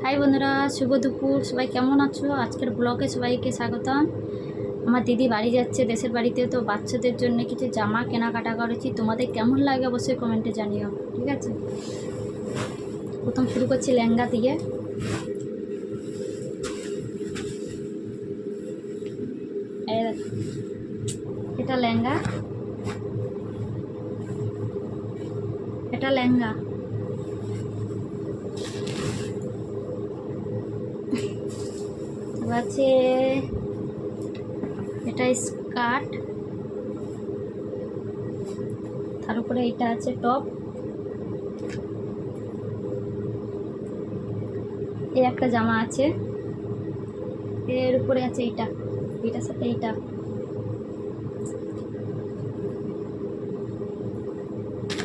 High বন্ধুরা, শুভ দুপুর। সবাই কেমন আছো? আজকের ব্লগে সবাইকে স্বাগতম। আমার দিদি বাড়ি যাচ্ছে, দেশের বাড়িতে, তো বাচ্চাদের জন্য কিছু জামা কেনাকাটা করেছি। তোমাদের কেমন লাগে অবশ্যই কমেন্টে জানিও, ঠিক আছে? প্রথম শুরু করছি লেহেঙ্গা দিয়ে। এটা লেহেঙ্গা, এটা লেহেঙ্গা। আছে এটা স্কার্ট, তার উপরে এটা আছে টপ। এই একটা জামা আছে, এর উপরে আছে এইটা, এটার সাথে এইটা।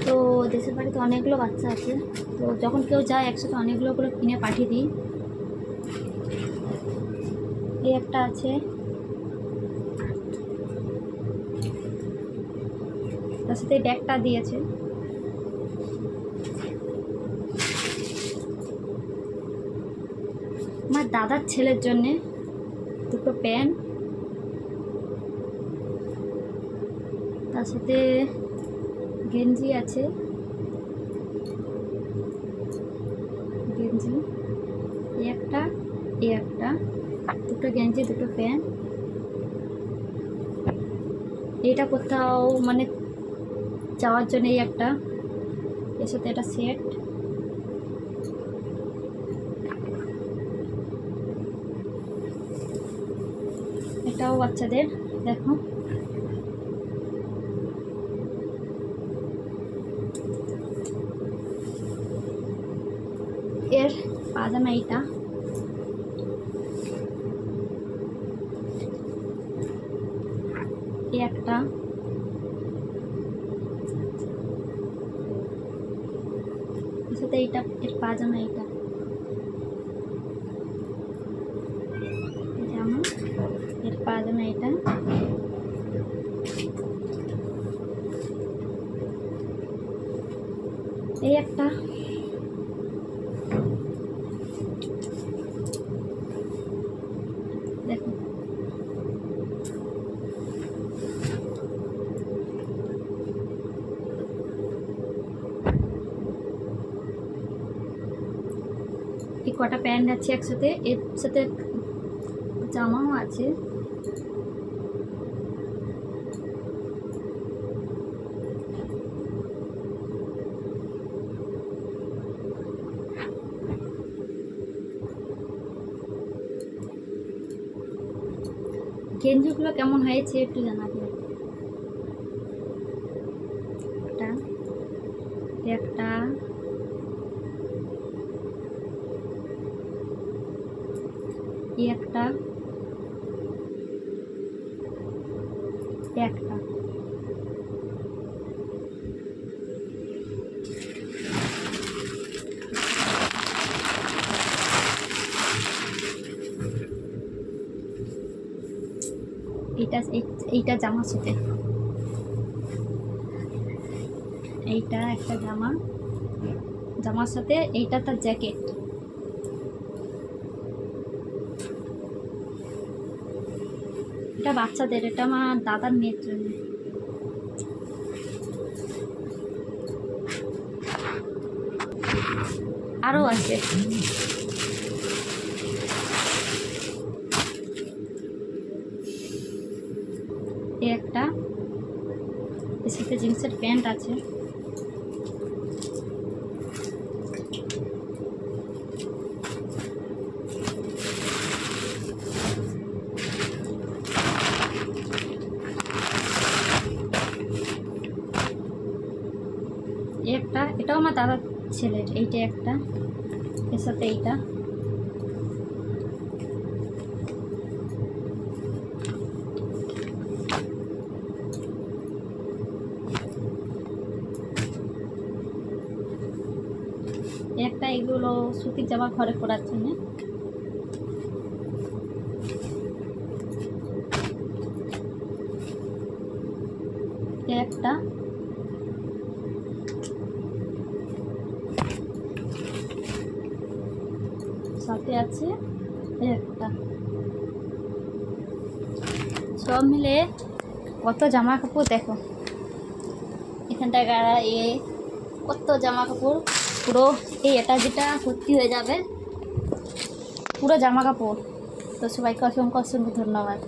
তো দেশের বাড়িতে অনেকগুলো বাচ্চা আছে, তো যখন কেউ যায় একসাথে অনেকগুলো করে কিনে পাঠিয়ে দিই। এই একটা আছে, তার সাথে ব্যাগটা দিয়েছে। আমার দাদার ছেলের জন্যে দুটো প্যান্ট, তার সাথে গেঞ্জি আছে, গেঞ্জি এই একটা, এই একটা, দুটো গেঞ্জি দুটো প্যান্ট। এইটা কোথাও মানে যাওয়ার জন্য এই একটা, এর সাথে এটা সেট। এটাও বাচ্চাদের, দেখো। এর পাজামা এইটা, এই একটা, এর সাথে এইটা, এর পাজামা এইটা, জামা, এর পাজামা এটা। এই একটা, দেখো। এই কটা প্যান্ট আছে একসাথে, এর সাথে জামাও আছে। গেঞ্জিগুলো কেমন হয়েছে একটু জানাবে। একটা, একটা, একটা, এইটা এইটা জামার সাথে, এইটা একটা জামা, জামার সাথে এইটা তার জ্যাকেট। এটা বাচ্চাদের, এটা আমার দাদার মেয়ের জন্য। আরও আছে, এই একটা, এর সাথে জিন্সের প্যান্ট আছে। একটা, এটাও আমার দাদার ছেলের, এইটা একটা, এর সাথে এইটা। একটা, এগুলো সুতির জামা ঘরে পরার জন্য। একটা, সাথে আছে একটা। সব মিলে কত জামা কাপড় দেখো, এখানটায় গাড়া কত জামা কাপড়, পুরো এটা যেটা ভর্তি হয়ে যাবে পুরো জামা কাপড়। তো সবাইকে অসংখ্য অসংখ্য ধন্যবাদ।